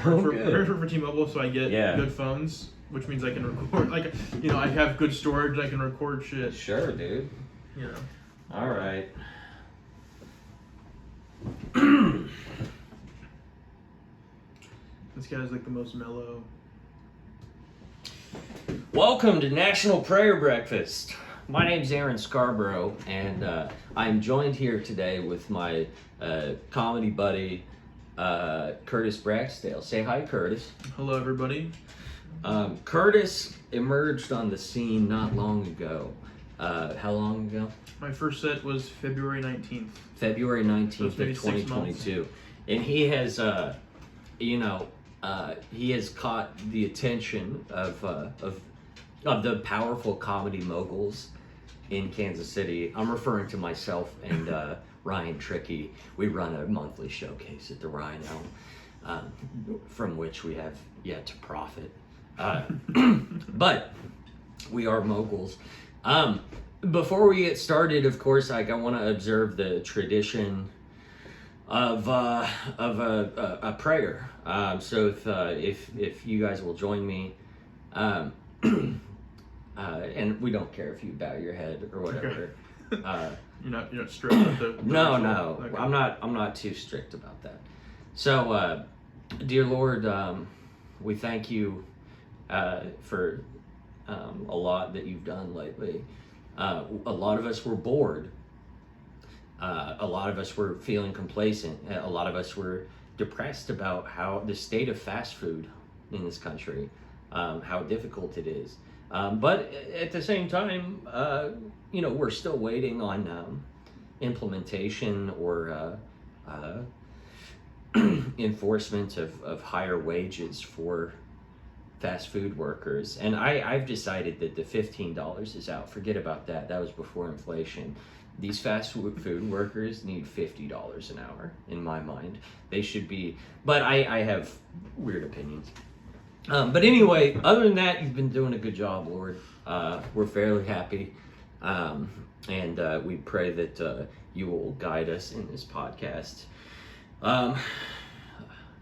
for T-Mobile, so I get good phones, which means I can record. Like, you know, I have good storage. I can record shit. Sure, dude. You know. All right. This guy's like the most mellow. Welcome to National Prayer Breakfast. My name's Aaron Scarborough, and I'm joined here today with my comedy buddy, Curtis Braxdale. Say hi, Curtis. Hello, everybody. Curtis emerged on the scene not long ago. How long ago? My first set was February 19th. February 19th of 2022. And he has, he has caught the attention of the powerful comedy moguls in Kansas City. I'm referring to myself and Ryan Tricky. We run a monthly showcase at the Rhino, from which we have yet to profit. But we are moguls. Before we get started, of course, I want to observe the tradition of a prayer. So if you guys will join me, and we don't care if you bow your head or whatever. Okay. You're not strict with the No. Okay. I'm not too strict about that. So, dear Lord, we thank you for a lot that you've done lately. A lot of us were bored. A lot of us were feeling complacent. A lot of us were depressed about how the state of fast food in this country, how difficult it is. But at the same time, we're still waiting on implementation or enforcement of higher wages for fast food workers. And I've decided that the $15 is out. Forget about that. That was before inflation. These fast food workers need $50 an hour, in my mind. They should be, but I have weird opinions. But anyway, other than that, you've been doing a good job, Lord. We're fairly happy. And we pray that you will guide us in this podcast. All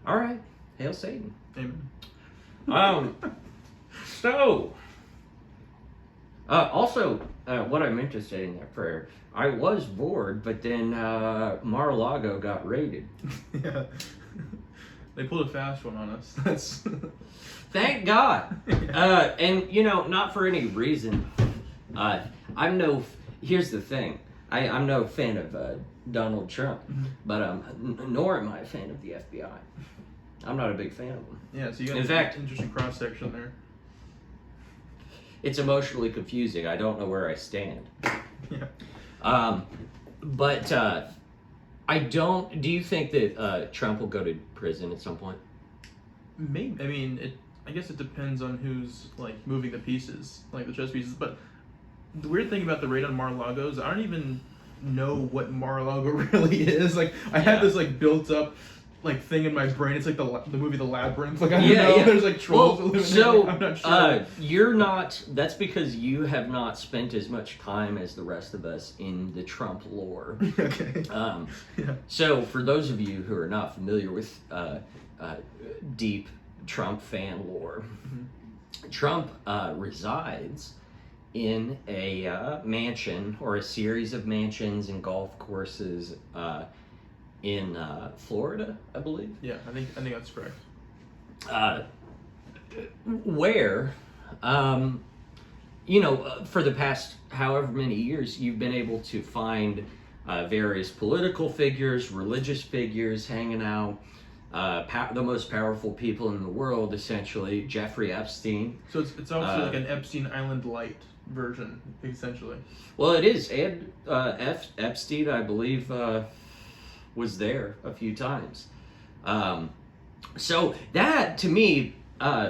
right. Hail Satan. Amen. Also, what I meant to say in that prayer, I was bored, but then Mar-a-Lago got raided. Yeah. They pulled a fast one on us. That's Thank God. And not for any reason. Here's the thing. I'm no fan of Donald Trump, but nor am I a fan of the FBI. I'm not a big fan of them. Yeah, so you got an interesting cross section there. It's emotionally confusing. I don't know where I stand. Yeah. But I don't. Do you think that Trump will go to prison at some point? Maybe. I mean, I guess it depends on who's like moving the pieces, like the chess pieces. But the weird thing about the raid on Mar-a-Lago is I don't even know what Mar-a-Lago really is. Like I had this like built up like thing in my brain. It's like the movie The Labyrinth. Like I don't know. There's like trolls that live in there. Like, I'm not sure. You're not. That's because you have not spent as much time as the rest of us in the Trump lore. Okay. So for those of you who are not familiar with deep Trump fan lore, Trump resides in a mansion or a series of mansions and golf courses in Florida, I believe. Yeah, I think that's correct. Where, for the past however many years, you've been able to find various political figures, religious figures hanging out. The most powerful people in the world, essentially, Jeffrey Epstein. So it's obviously like an Epstein Island light version, essentially. Well, it is. Ed Epstein, I believe, was there a few times. So that, to me,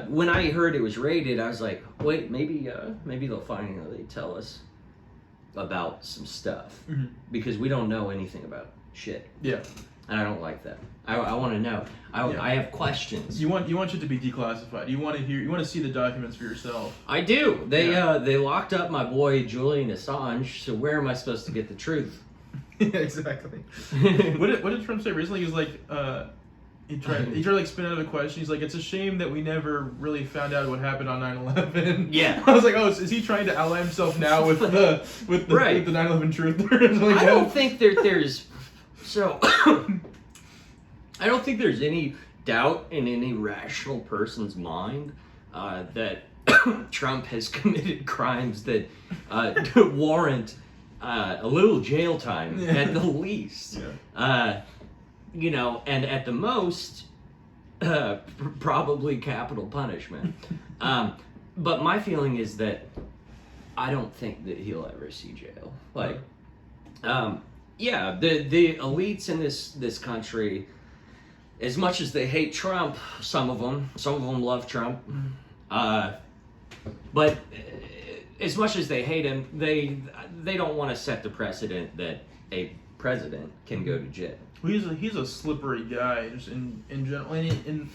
when I heard it was raided, I was like, wait, maybe they'll finally tell us about some stuff. Because we don't know anything about shit. Yeah. And I don't like that. I want to know. I have questions. You want it to be declassified. You want to see the documents for yourself. I do. They locked up my boy Julian Assange. So where am I supposed to get the truth? Yeah, exactly. What did Trump say recently? He was like, He tried to like spin out of the question. He's like, it's a shame that we never really found out what happened on 9/11. Yeah. I was like, oh, is he trying to ally himself now with the Right. with the 9/11 truther? I don't think there's so. I don't think there's any doubt in any rational person's mind that Trump has committed crimes that warrant a little jail time at the least. Yeah. You know, and at the most, probably capital punishment. But my feeling is that I don't think that he'll ever see jail. Like, yeah, the elites in this country, as much as they hate Trump, some of them love Trump. But as much as they hate him, they don't want to set the precedent that a president can go to jail. Well, he's a slippery guy, just in general, and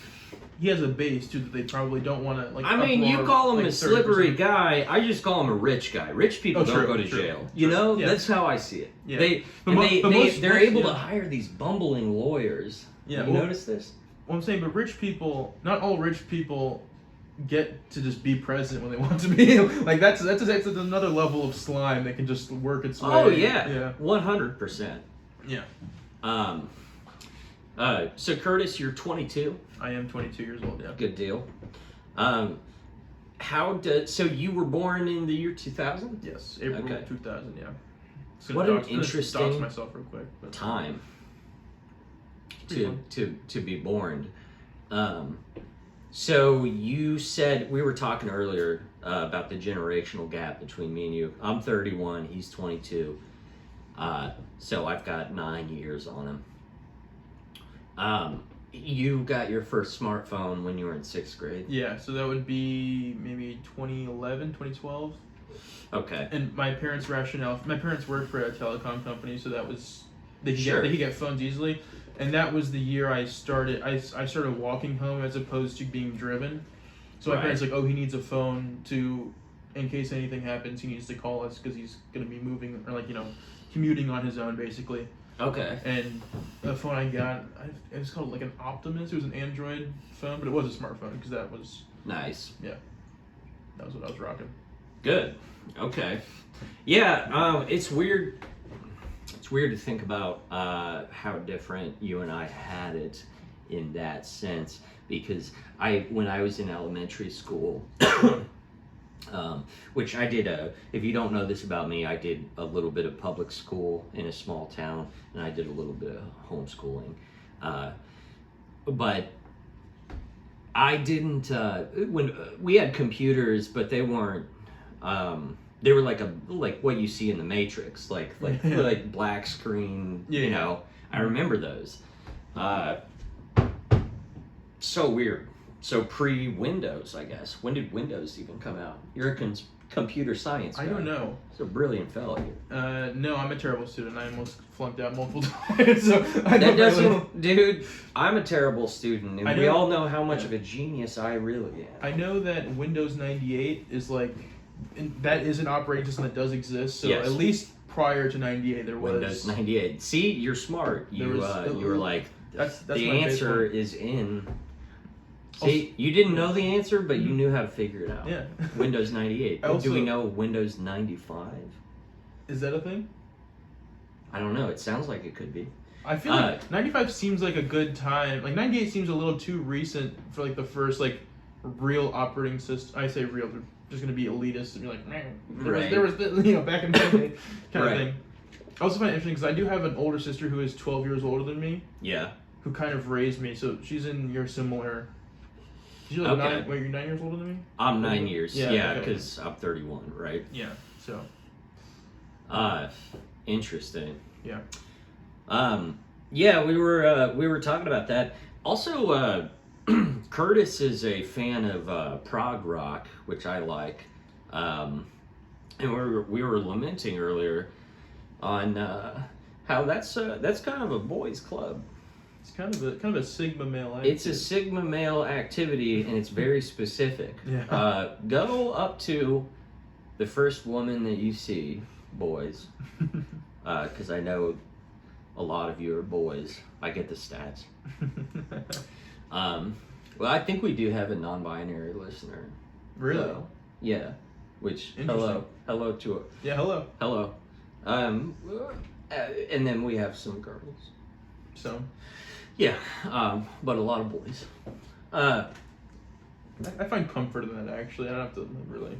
he has a base too that they probably don't want to like. I mean, you call him a slippery guy. I just call him a rich guy. Rich people don't go to jail. You know, that's how I see it. Yeah. They're able to hire these bumbling lawyers. Yeah, you notice this? Well, I'm saying, but rich people, not all rich people get to just be president when they want to be. Like that's another level of slime that can just work its way. Oh yeah, 100%. Yeah. So Curtis, you're 22. I am 22 years old. Yeah. Good deal. So you were born in the year 2000? Yes, April 2000. Yeah. What an interesting dox myself real quick, but time to be born. So you said, we were talking earlier about the generational gap between me and you. I'm 31. He's 22. So I've got 9 years on him. You got your first smartphone when you were in 6th grade. Yeah, so that would be maybe 2011, 2012. Okay. And my parents' rationale, my parents worked for a telecom company, so that was, they could get phones easily. And that was the year I started walking home as opposed to being driven. So my parents like, oh, he needs a phone to, in case anything happens, he needs to call us because he's going to be moving, or like, you know, commuting on his own, basically. Okay. And the phone I got, it was called like an Optimus. It was an Android phone, but it was a smartphone because that was... Nice. Yeah. That was what I was rocking. Good. Okay. Yeah, it's weird. It's weird to think about how different you and I had it in that sense, because when I was in elementary school, which I did if you don't know this about me, I did a little bit of public school in a small town, and I did a little bit of homeschooling. But I didn't, when we had computers, but they weren't, they were like what you see in the Matrix, like black screen, you know. I remember those. So weird. So pre-Windows, I guess. When did Windows even come out? You're a computer science guy. I don't know. It's a brilliant fellow here. No, I'm a terrible student. I almost flunked out multiple times. So I don't dude, I'm a terrible student, and we all know how much of a genius I really am. I know that Windows 98 is like, that is an operating system that does exist. So at least prior to 98, there was Windows 98. See, you're smart. You were like, that's the answer is in. See, you didn't know the answer, but you knew how to figure it out. Yeah. Windows 98. Do we know Windows 95? Is that a thing? I don't know. It sounds like it could be. I feel like 95 seems like a good time. Like 98 seems a little too recent for like the first like real operating system. I say real, they're just gonna be elitist and be like, man, there was you know, back in the day kind of thing. I also find it interesting because I do have an older sister who is 12 years older than me. Yeah. Who kind of raised me, so she's in your similar. You're like you're 9 years older than me? I'm 9 years. Yeah, because I'm 31, right? Yeah. So. Interesting. Yeah. Yeah, we were talking about that. Also, Curtis is a fan of prog rock, which I like, and we were lamenting earlier on how that's kind of a boys' club. It's kind of a Sigma male activity. It's a Sigma male activity, and it's very specific. Yeah. Go up to the first woman that you see, boys, because I know a a lot of you are boys. I get the stats. Well, I think we do have a non-binary listener. Really? So, yeah. Which Interesting. hello to it. Yeah, hello. Hello. And then we have some girls. So, Yeah, but a lot of boys. I find comfort in that, actually. I don't have to really...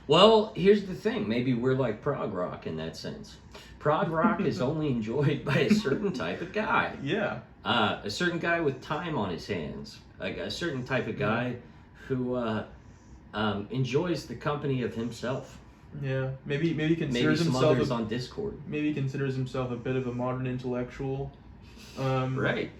Well, here's the thing. Maybe we're like prog rock in that sense. Prog rock is only enjoyed by a certain type of guy. Yeah. A certain guy with time on his hands. Like a certain type of guy who enjoys the company of himself. Yeah. Maybe considers Maybe some himself... others on Discord. Maybe considers himself a bit of a modern intellectual. Right.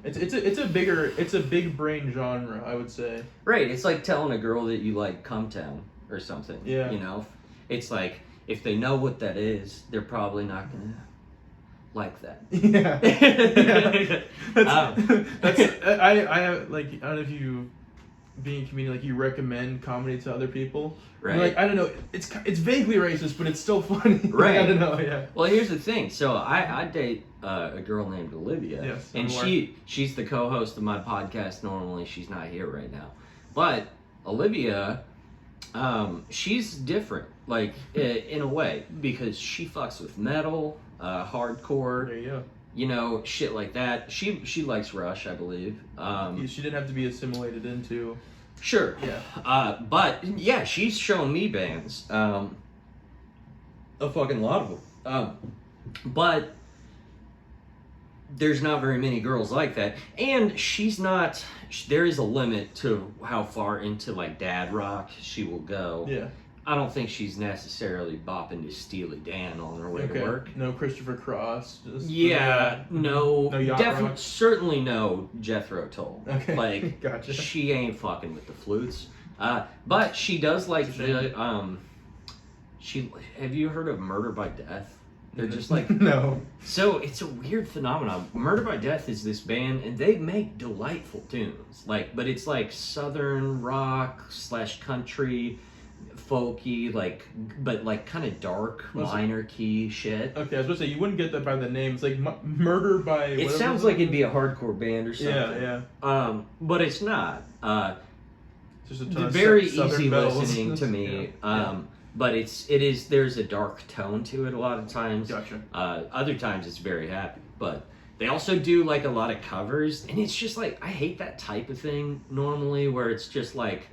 It's a big brain genre, I would say. Right. It's like telling a girl that you like Cum Town or something. Yeah. You know? It's like, if they know what that is, they're probably not going to like that. Yeah. I have, like, I don't know if you, being a comedian, like, you recommend comedy to other people. Right. You're like, I don't know, it's vaguely racist, but it's still funny. Right. I don't know, yeah. Well, here's the thing. So I date a girl named Olivia. Yes, and I'm she's the co-host of my podcast normally. She's not here right now. But Olivia, she's different, like, in a way, because she fucks with metal, hardcore, There you go. you know, shit like that. She likes Rush, I believe. She didn't have to be assimilated into... Sure. Yeah. But yeah, she's shown me bands. A fucking lot of them. But there's not very many girls like that, and she's not. There is a limit to how far into like dad rock she will go. Yeah. I don't think she's necessarily bopping to Steely Dan on her way to work. No Christopher Cross. Just, Yeah, no, yacht definitely, rock? certainly no Jethro Tull. Okay. Like, Gotcha. she ain't fucking with the flutes. But she does like It's a shame. have you heard of Murder by Death? They're just like, No. so it's a weird phenomenon. Murder by Death is this band, and they make delightful tunes. Like, but it's like southern rock / country, folky, like, but like kind of dark, minor key shit. Okay, I was going to say, you wouldn't get that by the name. It's like Murder by... It sounds like it'd be a hardcore band or something. Yeah. But it's not. Just a ton of Very southern easy bells. listening to me. Yeah. But there's a dark tone to it a lot of times. Gotcha. Other times it's very happy. But they also do like a lot of covers, and it's just like, I hate that type of thing normally, where it's just like,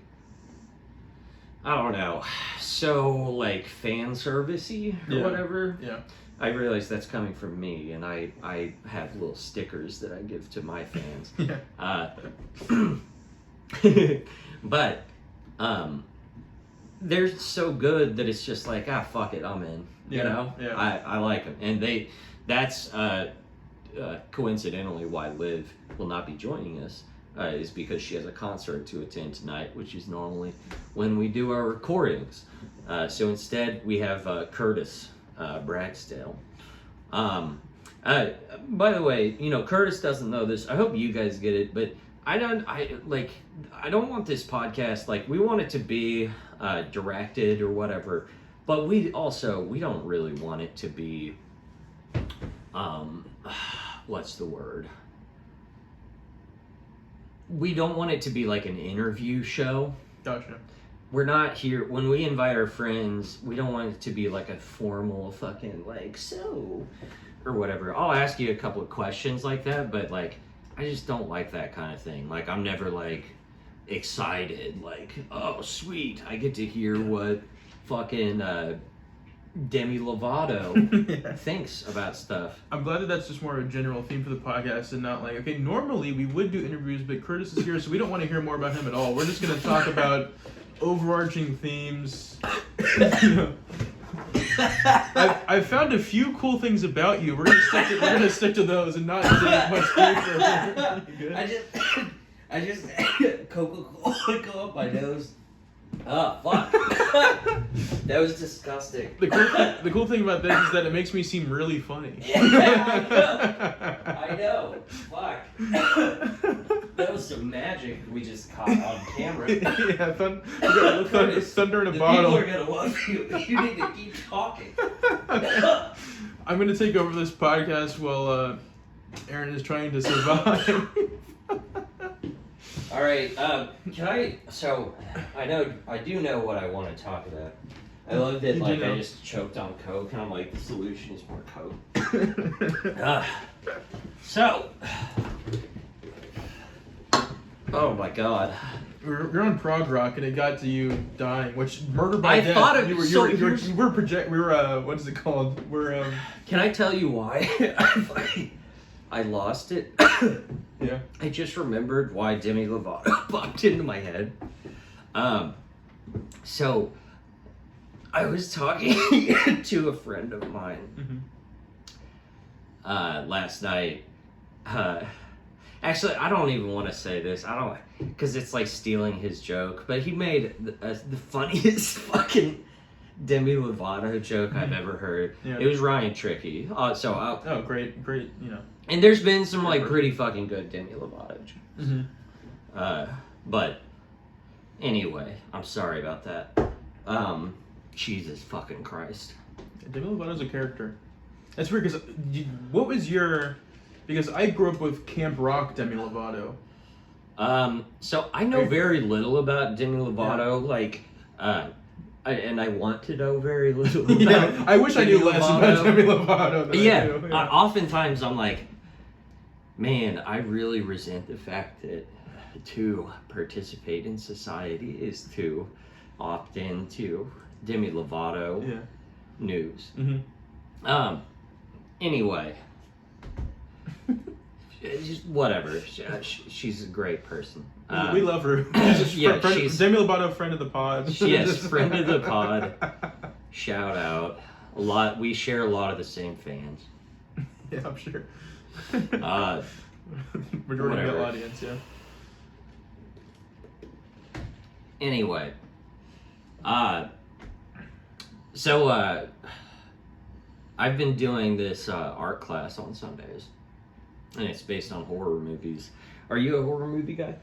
I don't know, so like fan servicey or whatever. Yeah. I realize that's coming from me, and I have little stickers that I give to my fans. Yeah. But they're so good that it's just like, fuck it, I'm in. You know? Yeah. I like them. And that's coincidentally why Liv will not be joining us, is because she has a concert to attend tonight, which is normally when we do our recordings. So instead, we have Curtis Braxdale. By the way, you know, Curtis doesn't know this. I hope you guys get it, but I don't want this podcast, like, we want it to be directed or whatever, but we don't really want it to be, what's the word? We don't want it to be like an interview show. Gotcha. We're not here, when we invite our friends, we don't want it to be like a formal fucking, like, so, or whatever. I'll ask you a couple of questions like that, but like, I just don't like that kind of thing. Like, I'm never like excited, like, oh sweet, I get to hear what fucking Demi Lovato thinks about stuff. I'm glad that that's just more of a general theme for the podcast and not like, okay, normally we would do interviews, but Curtis is here, so we don't want to hear more about him at all. We're just going to talk about overarching themes. I've found a few cool things about you. We're gonna stick to those and not dig much deeper. You good? I just Coca-Cola go up my nose. Oh, fuck. That was disgusting. The cool thing about this is that it makes me seem really funny. Yeah, I know. Fuck. That was some magic we just caught on camera. Yeah, thunder in a bottle. People are gonna love you. You need to keep talking. I'm gonna take over this podcast while Aaron is trying to survive. All right. Can I? So I do know what I want to talk about. I love that. Like I just choked on Coke, and I'm like, the solution is more Coke. So. Oh my God. You're on prog rock, and it got to you dying, which murder by death. Thought of you were what is it called? Can I tell you why I lost it? Yeah. I just remembered why Demi Lovato popped into my head. So I was talking to a friend of mine last night. Actually, I don't even want to say this. I don't, because it's like stealing his joke. But he made the funniest fucking Demi Lovato joke I've ever heard. Yeah. It was Ryan Tricky. Oh, great, you know. And there's been some like pretty fucking good Demi Lovato jokes. But anyway, I'm sorry about that. Jesus fucking Christ. Demi Lovato's a character. That's weird because what was your? Because I grew up with Camp Rock Demi Lovato. So I know very little about Demi Lovato. Yeah. Like, and I want to know very little about yeah, I wish Demi I knew less about Demi Lovato than yeah. I do. Yeah. Oftentimes I'm like, man, I really resent the fact that to participate in society is to opt into Demi Lovato news. Anyway. Whatever. She's a great person. We love her. She's Demi Lovato, friend of the pod. Yes, friend of the pod. Shout out. We share a lot of the same fans. Yeah, I'm sure. Majority of the audience, yeah. Anyway, so I've been doing this art class on Sundays. And it's based on horror movies. Are you a horror movie guy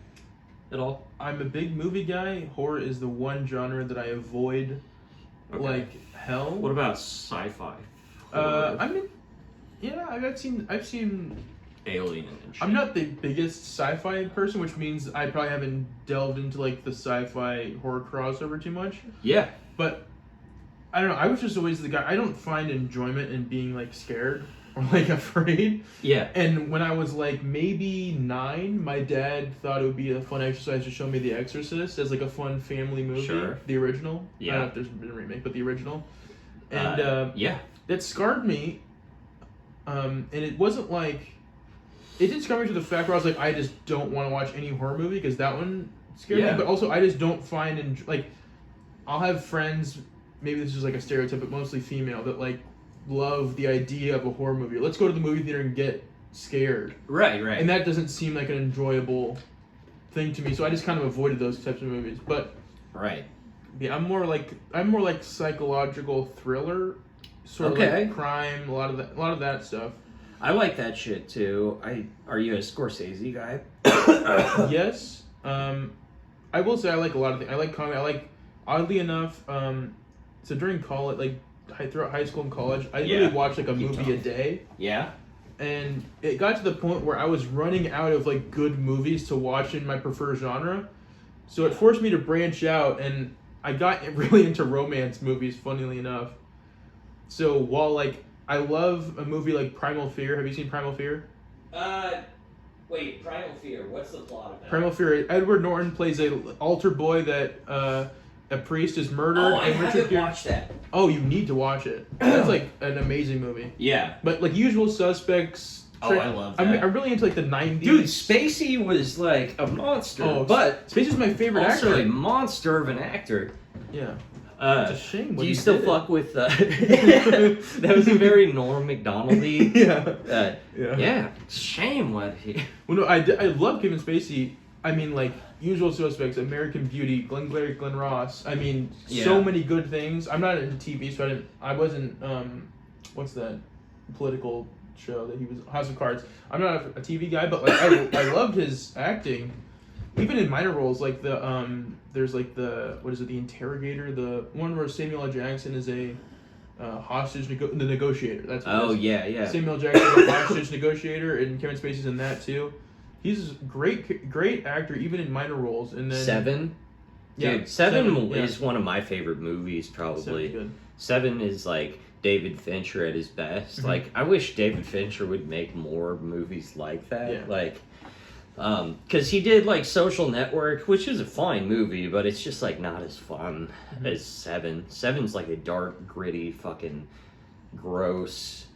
at all? I'm a big movie guy. Horror is the one genre that I avoid like hell. What about sci-fi? I mean, yeah, I've seen Alien and shit. I'm not the biggest sci-fi person, which means I probably haven't delved into like the sci-fi horror crossover too much. Yeah. But I don't know, I was just always the guy, I don't find enjoyment in being like scared. Or like afraid. Yeah. And when I was like maybe 9, my dad thought it would be a fun exercise to show me The Exorcist as like a fun family movie. Sure. The original. Yeah. I don't know if there's been a remake, but the original. And yeah. That scarred me. And it wasn't like, it did scar me to the fact where I was like, I just don't want to watch any horror movie because that one scared me. But also I just don't find, like, I'll have friends, maybe this is like a stereotype, but mostly female, that like, love the idea of a horror movie. Let's go to the movie theater and get scared. Right. And that doesn't seem like an enjoyable thing to me, so I just kind of avoided those types of movies. But yeah, I'm more like psychological thriller, sort of like crime, a lot of that stuff. I like that shit too. Are you a Scorsese guy? Yes. I will say I like a lot of things. I like comedy. I like, oddly enough, so during college, like throughout high school and college, I really watched like a movie a day. Yeah. And it got to the point where I was running out of like good movies to watch in my preferred genre. So it forced me to branch out, and I got really into romance movies, funnily enough. So while like I love a movie like Primal Fear, have you seen Primal Fear? Wait, Primal Fear, what's the plot of that? Primal Fear, Edward Norton plays a altar boy that a priest is murdered. Oh, I haven't watched that. Oh, you need to watch it. That's like an amazing movie. Yeah. But like Usual Suspects. Oh, I love that. I'm really into like the 90s. Dude, Spacey was like a monster. Oh, but Spacey's my favorite actor. Also a monster of an actor. Yeah. It's a shame. Do you still fuck with? That was a very Norm Macdonald-y. Yeah. Yeah. Shame what he. Well, no, I love Kevin Spacey. I mean, like Usual Suspects, American Beauty, Glengarry Glen Ross. I mean, so many good things. I'm not into TV, so I wasn't. What's that political show that he was? House of Cards. I'm not a TV guy, but like I loved his acting. Even in minor roles, like there's like the, what is it, The Interrogator, the one where Samuel L. Jackson is a The Negotiator. That's what Oh it is. yeah. Samuel Jackson's a hostage negotiator, and Kevin Spacey's in that too. He's a great actor, even in minor roles. And then Seven. Yeah, Dude, Seven yeah. is one of my favorite movies, probably. Good. Seven is like David Fincher at his best. Mm-hmm. Like, I wish David Fincher would make more movies like that. Yeah. Like, because he did like Social Network, which is a fine movie, but it's just like not as fun as Seven. Seven's like a dark, gritty, fucking gross.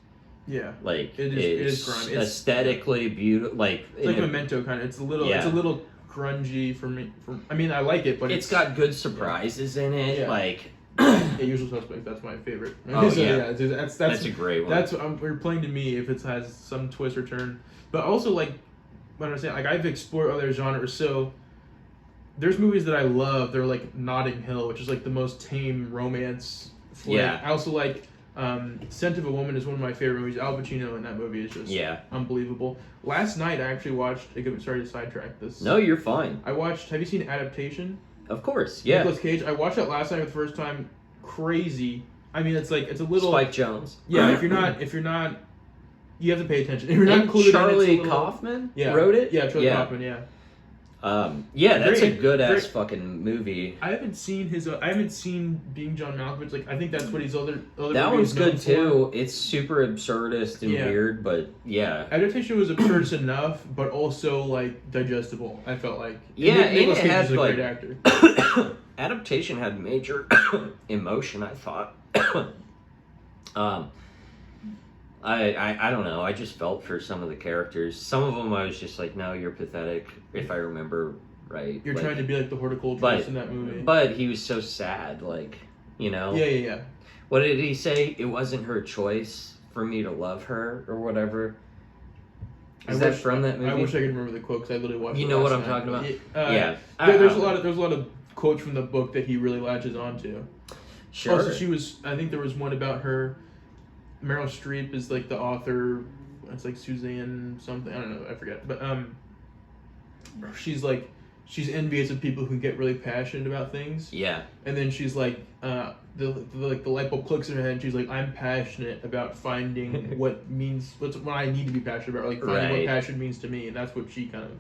Yeah, Like it is grimy. It's aesthetically beautiful. Like it's like Memento kind of. It's a little grungy for me. I mean, I like it, but it's got good surprises in it. Yeah. Like, Usual Suspect. That's my favorite. Oh, So, yeah. That's a great one. That's we're playing to me if it has some twist or turn. But also like what I'm saying, like I've explored other genres. So there's movies that I love. They're like Notting Hill, which is like the most tame romance flick. Yeah. I also like Scent of a Woman is one of my favorite movies. Al Pacino in that movie is just unbelievable. Last night I actually watched. Sorry to sidetrack this. No, you're fine. I watched. Have you seen Adaptation? Of course, yeah. Nicolas Cage. I watched that last night for the first time. Crazy. I mean, it's like it's a little. Spike Jonze. Yeah, if you're not, you have to pay attention. If you're not included, Charlie in it, Kaufman yeah, wrote it. Yeah, Charlie Kaufman. Yeah. That's a good ass fucking movie. I haven't seen Being John Malkovich. Like, I think that's what he's other. That movies one's good known too. It's super absurdist and Yeah. weird, but yeah. Adaptation was absurd enough, but also like digestible. I felt like. Yeah, and Nicolas it Cage had, is a like- great actor. Adaptation had major emotion, I thought. I don't know. I just felt for some of the characters. Some of them I was just like, no, you're pathetic, if I remember right. You're like, trying to be like the horticulturist in that movie. But he was so sad, like, you know? Yeah. What did he say? It wasn't her choice for me to love her, or whatever. Is that from that movie? I wish I could remember the quote because I literally watched. You it know what last I'm night, talking about? but Yeah. There's a lot of quotes from the book that he really latches onto. Sure. Also, I think there was one about her. Meryl Streep is like the author. It's like Suzanne something. I don't know. I forget. But she's envious of people who get really passionate about things. Yeah. And then she's like, the light bulb clicks in her head. And she's like, I'm passionate about finding what I need to be passionate about, like finding what passion means to me, and that's what she kind of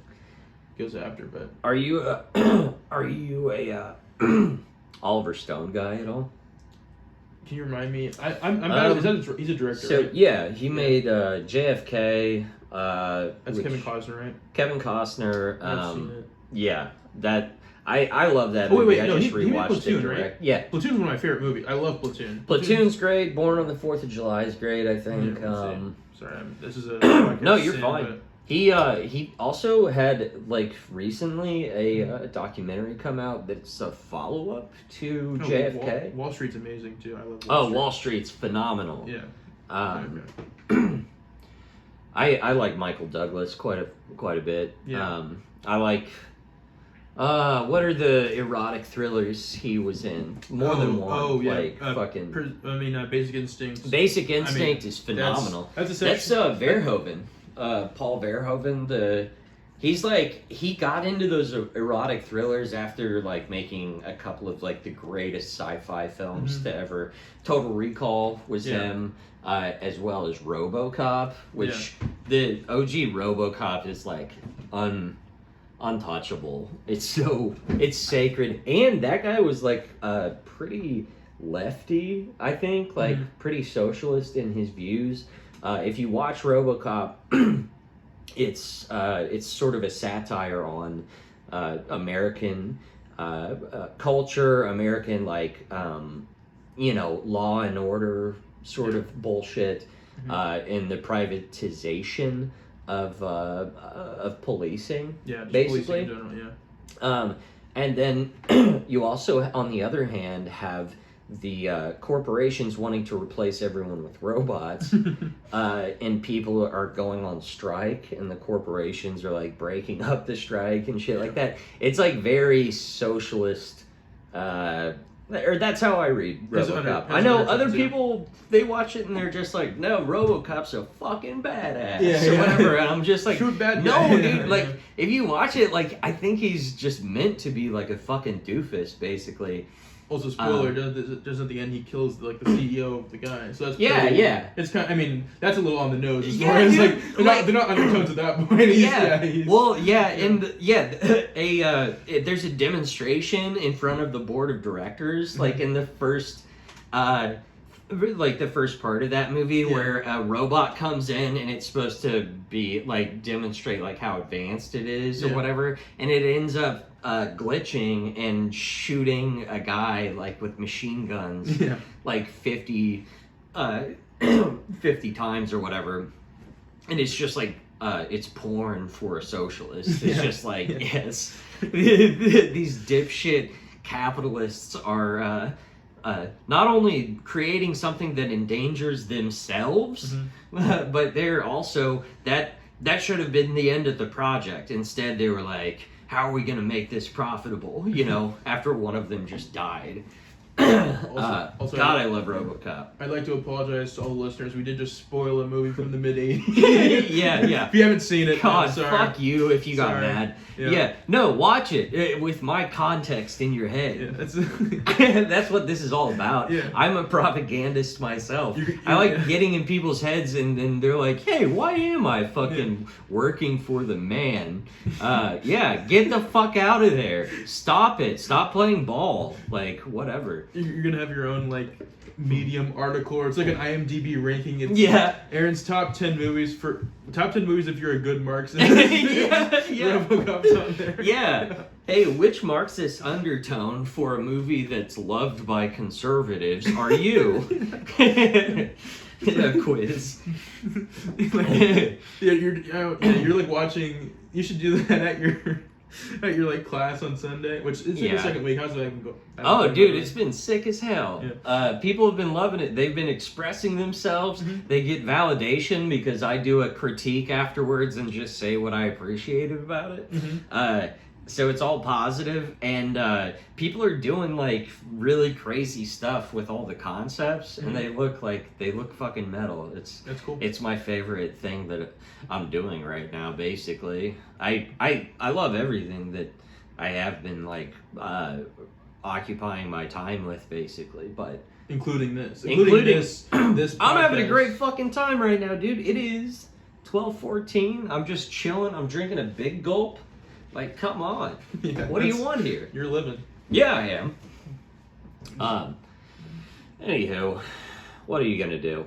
goes after. But are you a Oliver Stone guy at all? can you remind me? I'm bad. He's a director. So right? yeah, he made JFK. That's Kevin Costner, right? Kevin Costner. I've seen it. Yeah, that I love that Oh movie. wait, I no, just he made rewatched Platoon, it direct. right? Yeah, Platoon's one of my favorite movies. I love Platoon. Platoon's great. Born on the 4th of July is great. I think. Sorry, this is a podcast No, you're sin, fine. but- He also had like recently a documentary come out that's a follow up to JFK. Wall Street's amazing too. I love Wall Street's phenomenal. Yeah. Okay. I like Michael Douglas quite a bit. Yeah. I like what are the erotic thrillers he was in? More than one. Oh yeah. Like fucking. Basic Instinct. Basic Instinct is phenomenal. That's Verhoeven. Paul Verhoeven. He got into those erotic thrillers after like making a couple of like the greatest sci-fi films to ever. Total Recall was him, as well as RoboCop, which the OG RoboCop is like untouchable. It's sacred, and that guy was like pretty lefty, I think, like pretty socialist in his views. If you watch RoboCop, it's sort of a satire on American culture, American law and order sort of bullshit, and the privatization of policing. Yeah, just basically. policing in general, yeah. And then you also, on the other hand, have the corporations wanting to replace everyone with robots, and people are going on strike, and the corporations are like breaking up the strike and shit like that. It's like very socialist, or that's how I read RoboCop. I know other people, they watch it and they're just like, no, RoboCop's a fucking badass, or whatever. And I'm just like, Shoot bad no, guy. dude. Like, if you watch it, like, I think he's just meant to be like a fucking doofus, basically. Also, spoiler, does at the end he kills the CEO of the guy. So that's Yeah, pretty, yeah. It's kind of, I mean, that's a little on the nose as Yeah, far as dude, they're not undertones at that point. There's a demonstration in front of the board of directors, like in the first, the first part of that movie, where a robot comes in and it's supposed to be like demonstrate like how advanced it is or whatever, and it ends up glitching and shooting a guy like with machine guns like 50 times or whatever, and it's just like it's porn for a socialist. It's just like yes, these dipshit capitalists are not only creating something that endangers themselves, but they're also that should have been the end of the project. Instead, they were like, how are we going to make this profitable? You know, after one of them just died. Also, God, I love RoboCop. I'd like to apologize to all the listeners. We did just spoil a movie from the mid-'80s. yeah. If you haven't seen it, God, I'm sorry. fuck you if you got mad. Yeah. No, watch it with my context in your head. Yeah, that's what this is all about. Yeah. I'm a propagandist myself. I like getting in people's heads and they're like, hey, why am I fucking working for the man? Get the fuck out of there. Stop it. Stop playing ball. Like, whatever. You're gonna have your own like Medium article, or it's like an IMDb ranking. It's Aaron's top 10 movies if you're a good Marxist. RoboCop's on there. Yeah. Hey, which Marxist undertone for a movie that's loved by conservatives are you? A quiz. You're like watching. You should do that at your like class on Sunday, which is like the second week. How's that go? Oh, dude, it's been sick as hell. People have been loving it. They've been expressing themselves. They get validation because I do a critique afterwards and just say what I appreciated about it. So it's all positive, and people are doing like really crazy stuff with all the concepts, and they look fucking metal. That's cool. It's my favorite thing that I'm doing right now. Basically, I love everything that I have been like occupying my time with, basically, but including this. I'm having a great fucking time right now, dude. It is 12:14. I'm just chilling. I'm drinking a big gulp. Like, come on. What do you want here? You're living. Yeah, I am. Anywho, what are you gonna do?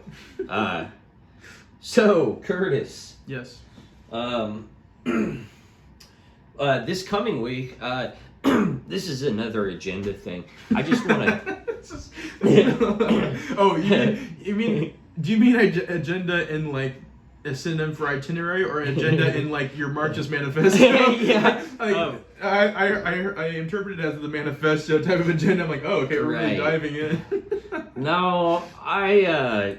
So, Curtis. Yes. This coming week, this is another agenda thing. I just want to... Oh, you mean... Do you mean agenda in, like, a synonym for itinerary, or agenda in like your Marxist manifesto? I interpret it as the manifesto type of agenda. I'm like, oh, okay, we're really diving in. No, I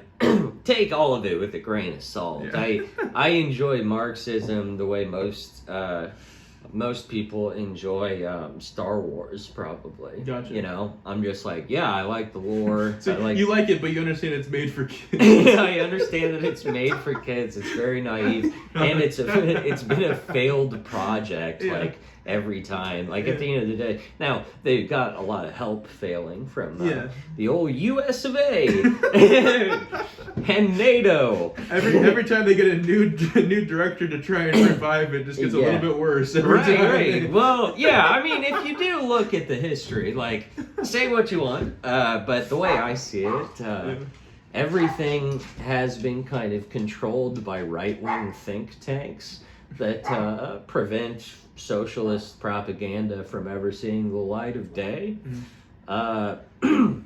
take all of it with a grain of salt. I enjoy Marxism the way most people enjoy Star Wars, probably. Gotcha. You know, I'm just like, I like the lore. So you like it, but you understand it's made for kids. I understand that it's made for kids. It's very naive, and it's been a failed project. Like every time, like at the end of the day. Now they've got a lot of help failing from the old U.S. of A. and NATO. Every time they get a new director to try and revive it, just gets a little bit worse. Right. Well, I mean, if you do look at the history, like, say what you want, but the way I see it, everything has been kind of controlled by right-wing think tanks that prevent socialist propaganda from ever seeing the light of day. And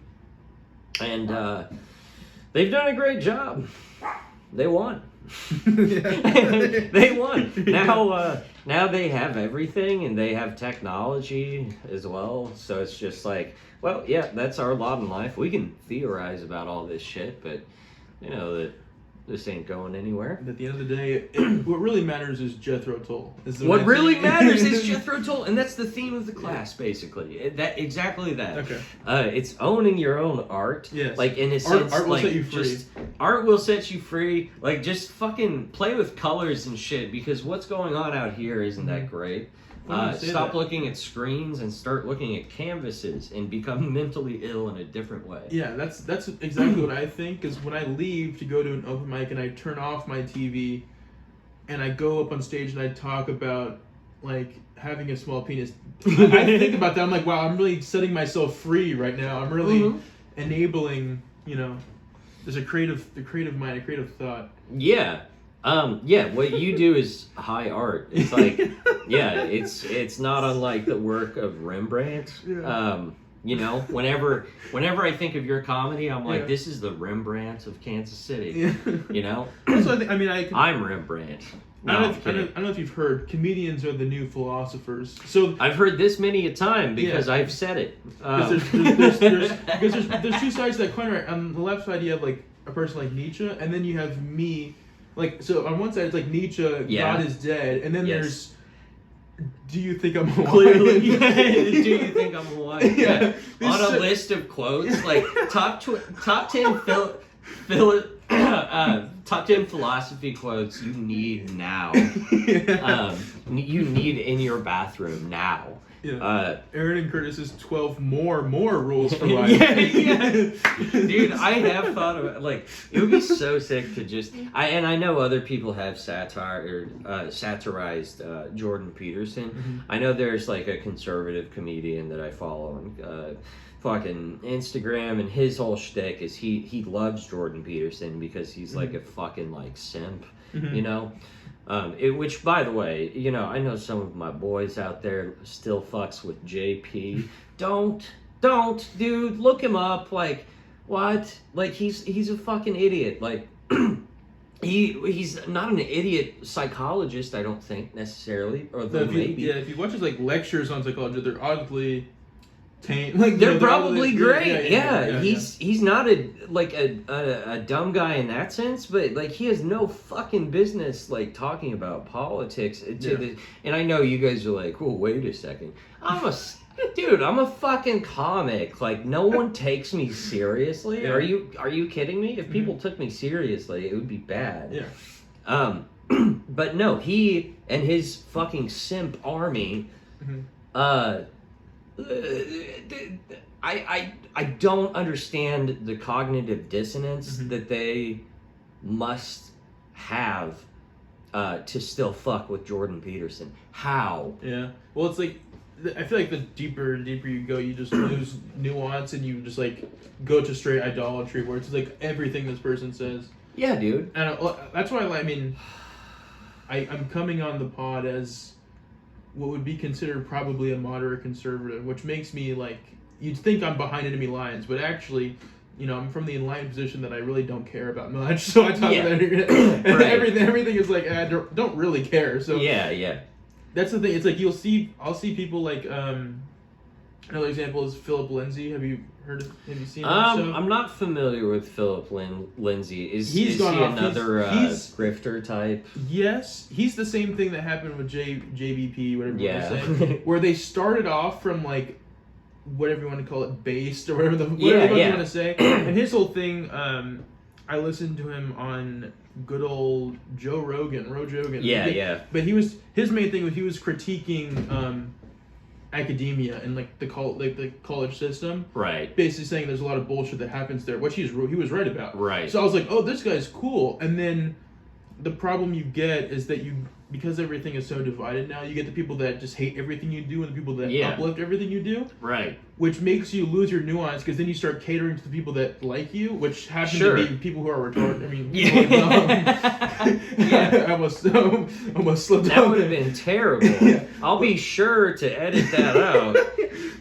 they've done a great job. They won. They won. Now they have everything, and they have technology as well. So it's just like, well, that's our lot in life. We can theorize about all this shit, but you know that this ain't going anywhere. At the end of the day, what really matters is Jethro Tull. What really matters is Jethro Tull, and that's the theme of the class, basically. Exactly that. Okay. It's owning your own art. Yes. Like in a sense, art will like set you free. Art will set you free. Like just fucking play with colors and shit, because what's going on out here isn't that great. Why do you say Stop that? looking at screens and start looking at canvases and become mentally ill in a different way. Yeah, that's exactly what I think. Is when I leave to go to an open mic and I turn off my TV, and I go up on stage and I talk about like having a small penis. I think about that. I'm like, wow, I'm really setting myself free right now. I'm really enabling. There's the creative mind, a creative thought. Yeah. What you do is high art. It's like, it's not unlike the work of Rembrandt. Yeah. Whenever I think of your comedy, I'm like, this is the Rembrandt of Kansas City. Yeah. Also, I'm Rembrandt. No, I don't know if you've heard, comedians are the new philosophers. So I've heard this many a time because I've said it. Because there's two sides to that coin, right? On the left side, you have like a person like Nietzsche, and then you have me. Like, so on one side, it's like Nietzsche, God is dead, and then there's, do you think I'm Hawaiian? Clearly, do you think I'm Hawaiian? Yeah. On a list of quotes, like top 10 top 10 philosophy quotes you need now. You need in your bathroom now. Yeah. Aaron and Curtis's 12 more rules for life. Dude, I have thought about like it would be so sick to just I know other people have satirized Jordan Peterson. Mm-hmm. I know there's like a conservative comedian that I follow on fucking Instagram, and his whole shtick is he loves Jordan Peterson because he's like a fucking like simp, which, by the way, I know some of my boys out there still fucks with JP. Don't, dude, look him up. Like, what? Like, he's a fucking idiot. Like, he's not an idiot psychologist, I don't think, necessarily. Or maybe. If you watch his, like, lectures on psychology, they're oddly tame. Like, they're probably great. He's not a dumb guy in that sense, but like he has no fucking business like talking about politics and I know you guys are like, well, wait a second, I'm a fucking comic. Like, no one takes me seriously. Are you kidding me? If people took me seriously, it would be bad. But no, he and his fucking simp army I don't understand the cognitive dissonance that they must have to still fuck with Jordan Peterson. How? Yeah. Well, it's like, I feel like the deeper you go, you just lose nuance and you just like go to straight idolatry where it's like everything this person says. Yeah, dude. And that's why I'm coming on the pod as what would be considered probably a moderate conservative, which makes me like, you'd think I'm behind enemy lines, but actually, I'm from the enlightened position that I really don't care about much. So I talk about it, and everything is like, I don't really care. So that's the thing. It's like I'll see people like another example is Philip Lindsay. Have you seen him? I'm not familiar with Philip Lindsay. Is he another grifter type? Yes, he's the same thing that happened with JBP, whatever you want to say, where they started off from like whatever you want to call it, based or whatever you want to say, and his whole thing. I listened to him on good old Joe Rogan. But his main thing was he was critiquing academia and like the college system, right? Basically saying there's a lot of bullshit that happens there, which he was right about, right? So I was like, oh, this guy's cool. And then the problem you get is that because everything is so divided now, you get the people that just hate everything you do and the people that uplift everything you do, right? Which makes you lose your nuance because then you start catering to the people that like you, which happen to be people who are retarded. I mean, I almost slipped that would have been terrible. I'll be sure to edit that out.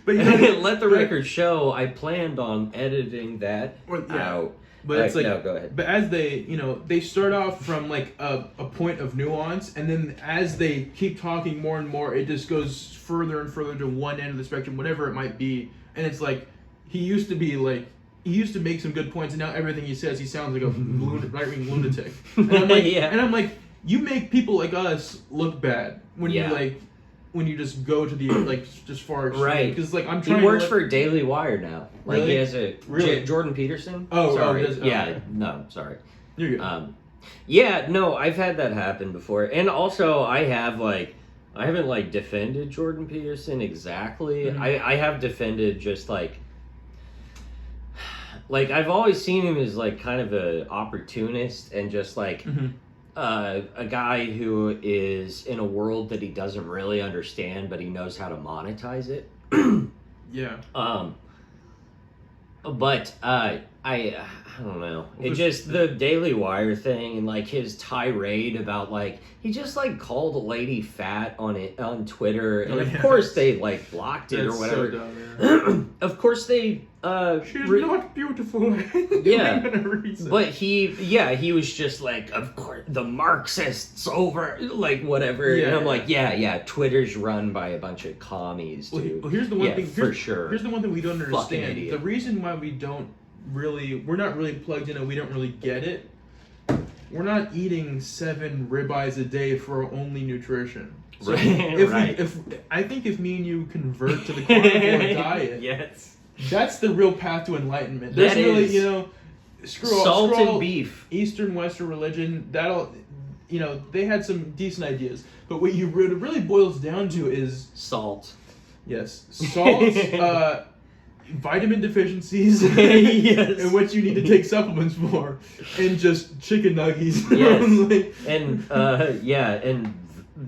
But let the record show I planned on editing that out. But it's like, no, go ahead. But as they start off from like a point of nuance, and then as they keep talking more and more, it just goes further and further to one end of the spectrum, whatever it might be. And it's like, he used to make some good points, and now everything he says, he sounds like a right-wing lunatic. And I'm like, and I'm like, you make people like us look bad when you just go to the just far extreme. Right. Because like I'm trying. He works for Daily Wire now. Like he has a Jordan Peterson. Oh, sorry. Okay. No, sorry. You're good. I've had that happen before, and also I have like I haven't like defended Jordan Peterson exactly. Mhm. I have defended just like I've always seen him as like kind of a opportunist and just like a guy who is in a world that he doesn't really understand, but he knows how to monetize it. Yeah. But I don't know. It just the Daily Wire thing and like his tirade about like he just like called a lady fat on Twitter, and of course they like blocked it or whatever. So dumb, yeah. Of course they she's not beautiful. Yeah, but he was just like, of course the Marxists over like whatever, and I'm like, yeah, Twitter's run by a bunch of commies, dude. Well, here's the one thing for sure. Here's the one thing we don't understand. Idiot. The reason why we're not really plugged in and we don't really get it. We're not eating 7 ribeyes a day for only nutrition. So if I think if me and you convert to the carnivore diet, yes, that's the real path to enlightenment. There's really, screw all beef, Eastern Western religion. They had some decent ideas, but what it really boils down to is salt. Yes, salt. Vitamin deficiencies, yes, and what you need to take supplements for, and just chicken nuggets. Yes, and and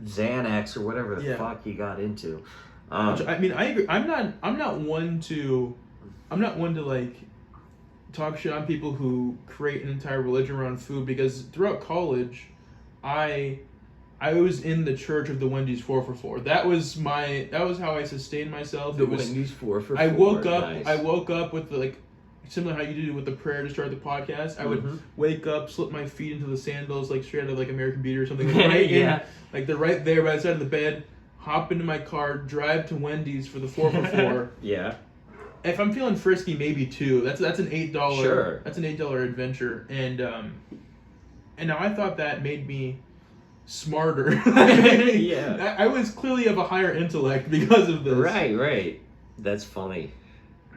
Xanax or whatever the fuck he got into. I mean, I agree. I'm not one to like talk shit on people who create an entire religion around food, because throughout college, I was in the church of the Wendy's 4 for 4. That was how I sustained myself. Wendy's 4 for 4. I woke up. Nice. I woke up with similar how you do with the prayer to start the podcast. I would wake up, slip my feet into the sandals, like straight out of like American Beauty or something. Like they're right there by the side of the bed. Hop into my car, drive to Wendy's for the 4 for 4. Yeah. If I'm feeling frisky, maybe 2. That's an $8. Sure. That's an $8 adventure, and now I thought that made me smarter. Yeah. I was clearly of a higher intellect because of this. Right. That's funny.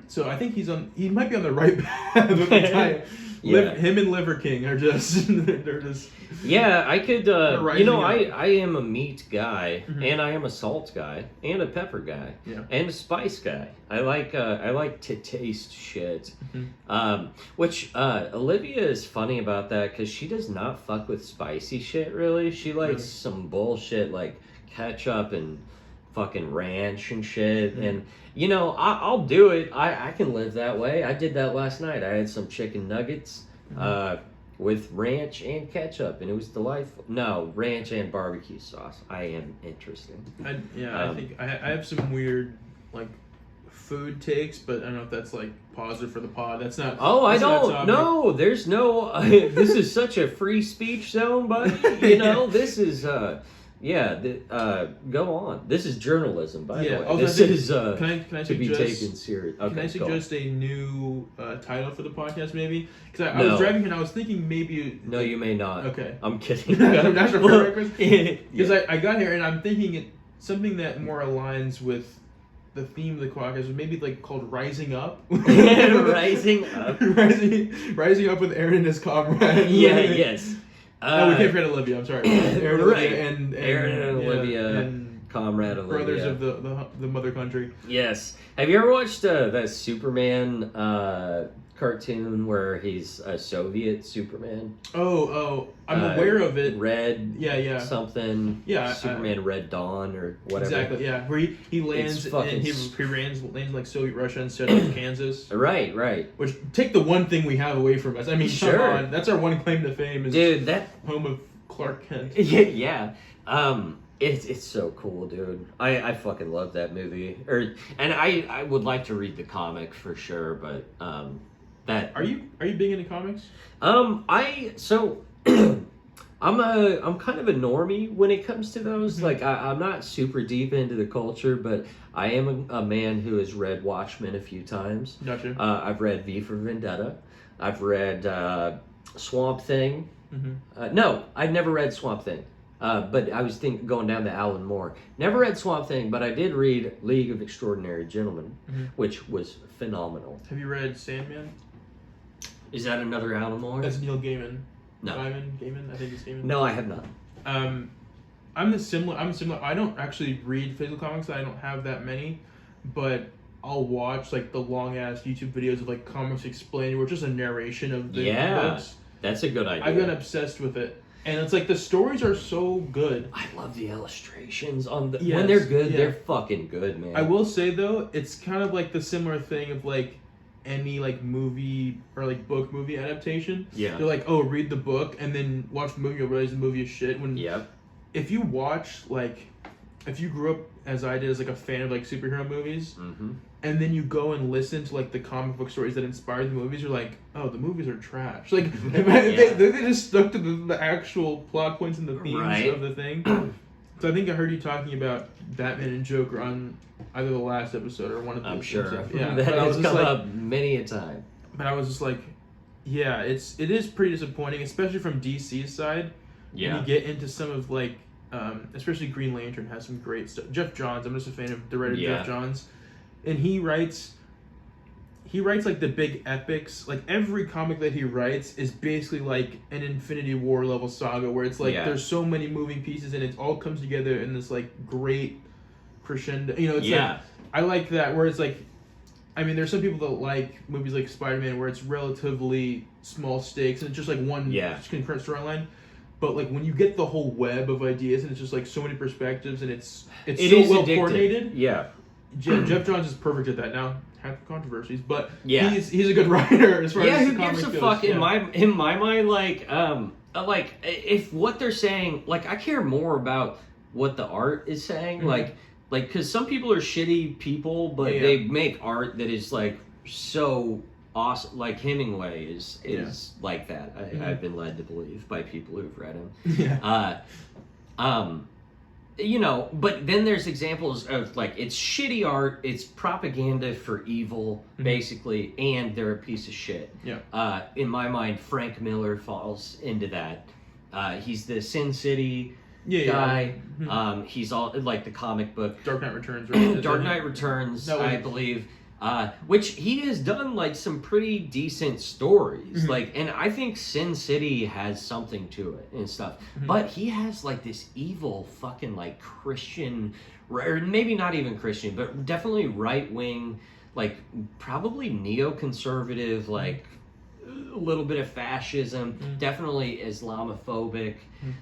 So I think he might be on the right path with the diet. Him and Liver King are just they're just. Yeah, I could. I am a meat guy, and I am a salt guy, and a pepper guy, and a spice guy. I like to taste shit. Which Olivia is funny about that because she does not fuck with spicy shit. Really, she likes some bullshit like ketchup and fucking ranch and shit. And I'll do it. I can live that way. I did that last night. I had some chicken nuggets with ranch and ketchup, and it was delightful. No, ranch and barbecue sauce. I am interesting. I think I have some weird like food takes, but I don't know if that's like positive for the pod. That's not. Oh, I don't know. There's no. This is such a free speech zone, buddy. This is. Go on. This is journalism, by the way. Also, this is can I to be taken serious. Okay, can I suggest a new title for the podcast, maybe? Because I was driving here and I was thinking maybe. No, you may not. Okay. I'm kidding. Because I got here and I'm thinking something that more aligns with the theme of the podcast was maybe like called Rising Up. Rising Up. Rising Up with Aaron and his comrade. Yes. We can't forget Olivia. I'm sorry. Aaron, right. Aaron and Olivia, and comrade Olivia, brothers of the mother country. Yes. Have you ever watched that Superman cartoon where he's a Soviet Superman? I'm aware of it. Red. Yeah. Something. Yeah. Superman Red Dawn or whatever. Exactly. Yeah. Where he lands and he lands like Soviet Russia instead of Kansas. Right. Which take the one thing we have away from us. I mean, come on. That's our one claim to fame. Is that home of Clark Kent. Yeah. It's so cool, dude. I fucking love that movie. And I would like to read the comic for sure, but that Are you big into comics? I'm kind of a normie when it comes to those. Like I'm not super deep into the culture, but I am a man who has read Watchmen a few times. Gotcha. I've read V for Vendetta. I've read Swamp Thing. No, I've never read Swamp Thing. But I was going down to Alan Moore. Never read Swamp Thing, but I did read League of Extraordinary Gentlemen, which was phenomenal. Have you read Sandman? Is that another Alan Moore? That's Neil Gaiman. No. Gaiman? I think it's Gaiman. No, I have not. I'm similar. I don't actually read physical comics. I don't have that many, but I'll watch like the long ass YouTube videos of like comics explained, where it's just a narration of the books. That's a good idea. I've been obsessed with it, and it's like the stories are so good. I love the illustrations on the when they're good. They're fucking good, man. I will say though, it's kind of like the similar thing of like any like movie or like book movie adaptation. Yeah, they're like, oh, read the book and then watch the movie. You'll realize the movie is shit. When if you watch like, if you grew up as I did as like a fan of like superhero movies, and then you go and listen to like the comic book stories that inspired the movies, you're like, oh, the movies are trash. Like they just stuck to the actual plot points and the themes of the thing. So I think I heard you talking about Batman and Joker on either the last episode or one of the. I'm sure. Yeah, that has come up many a time. But I was just like, yeah, it is pretty disappointing, especially from DC's side. Yeah. When you get into some of like, especially Green Lantern has some great stuff. Jeff Johns, I'm just a fan of the writer Jeff Johns, and he writes like the big epics. Like every comic that he writes is basically like an Infinity War level saga, where it's like there's so many moving pieces and it all comes together in this like great crescendo. You know, it's like I like that where it's like, I mean, there's some people that like movies like Spider-Man where it's relatively small stakes and it's just like one concurrent storyline. But like when you get the whole web of ideas and it's just like so many perspectives and it's so well coordinated. Yeah. Jeff Johns is perfect at that. Now, have controversies, but he's a good writer as far as who gives a fuck in my mind? Like if what they're saying, like I care more about what the art is saying, like because some people are shitty people, but they make art that is like so awesome. Like Hemingway is like that. I've been led to believe by people who've read him. You know, but then there's examples of like it's shitty art, it's propaganda for evil, basically, and they're a piece of shit. Yeah. In my mind, Frank Miller falls into that. He's the Sin City guy. He's all like the comic book Dark Knight Returns, right? Dark Knight Returns, I believe. Which he has done like some pretty decent stories, like, and I think Sin City has something to it and stuff. But he has like this evil fucking like Christian, or maybe not even Christian, but definitely right wing, like probably neoconservative, like a little bit of fascism, definitely Islamophobic.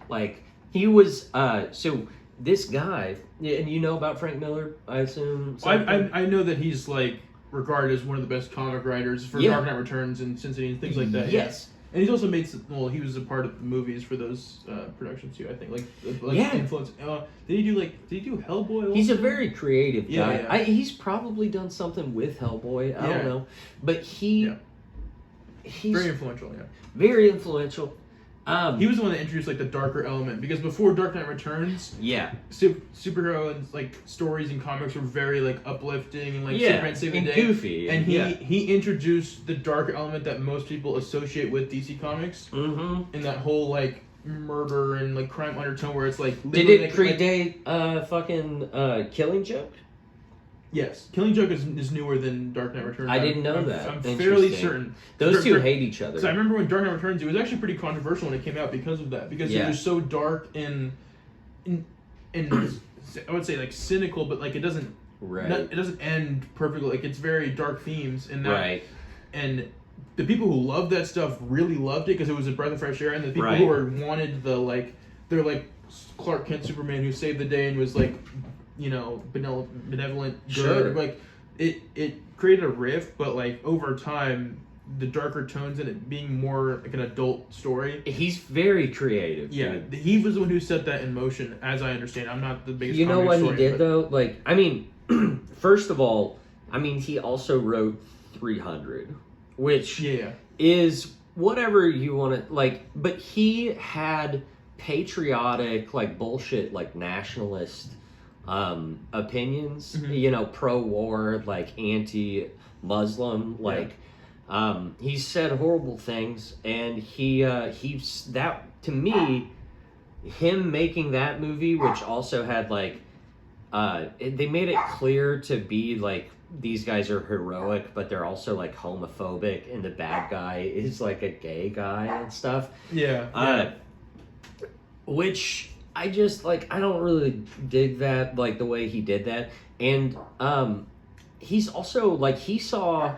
Like he was. So this guy, and you know about Frank Miller, I assume. I know that he's like regarded as one of the best comic writers for Dark Knight Returns and Sin City and things like that. Yes. And he's also made he was a part of the movies for those productions too, I think. Influence. Did he do Hellboy also? He's a very creative guy. Yeah. He's probably done something with Hellboy. I don't know. But he's very influential, Very influential. He was the one that introduced like the darker element, because before Dark Knight Returns, superhero and like stories and comics were very like uplifting and like Superman saving the day, goofy, and he introduced the darker element that most people associate with DC Comics, and that whole like murder and like crime undertone where it's like did it predate fucking Killing Joke? Yes, Killing Joke is newer than Dark Knight Returns. I didn't know that. I'm fairly certain. Those two hate each other. So I remember when Dark Knight Returns, it was actually pretty controversial when it came out because of that. Because it was so dark and I would say like cynical, but like it doesn't it doesn't end perfectly. Like it's very dark themes in that. And the people who loved that stuff really loved it because it was a breath of fresh air. And the people who wanted they're like Clark Kent Superman who saved the day and was like, you know, benevolent, good. Like it created a rift, but like over time, the darker tones in it being more like an adult story. He's very creative. Yeah, dude. He was the one who set that in motion, as I understand. I'm not the biggest. You know what he did though? Like, I mean, first of all, I mean he also wrote 300, which is whatever you want to like. But he had patriotic, like bullshit, like nationalist opinions, you know, pro-war, like anti-Muslim, like he said horrible things, and he's that to me, him making that movie, which also had like they made it clear to be like these guys are heroic, but they're also like homophobic, and the bad guy is like a gay guy and stuff. Which I just like I don't really dig that like the way he did that, and he's also like he saw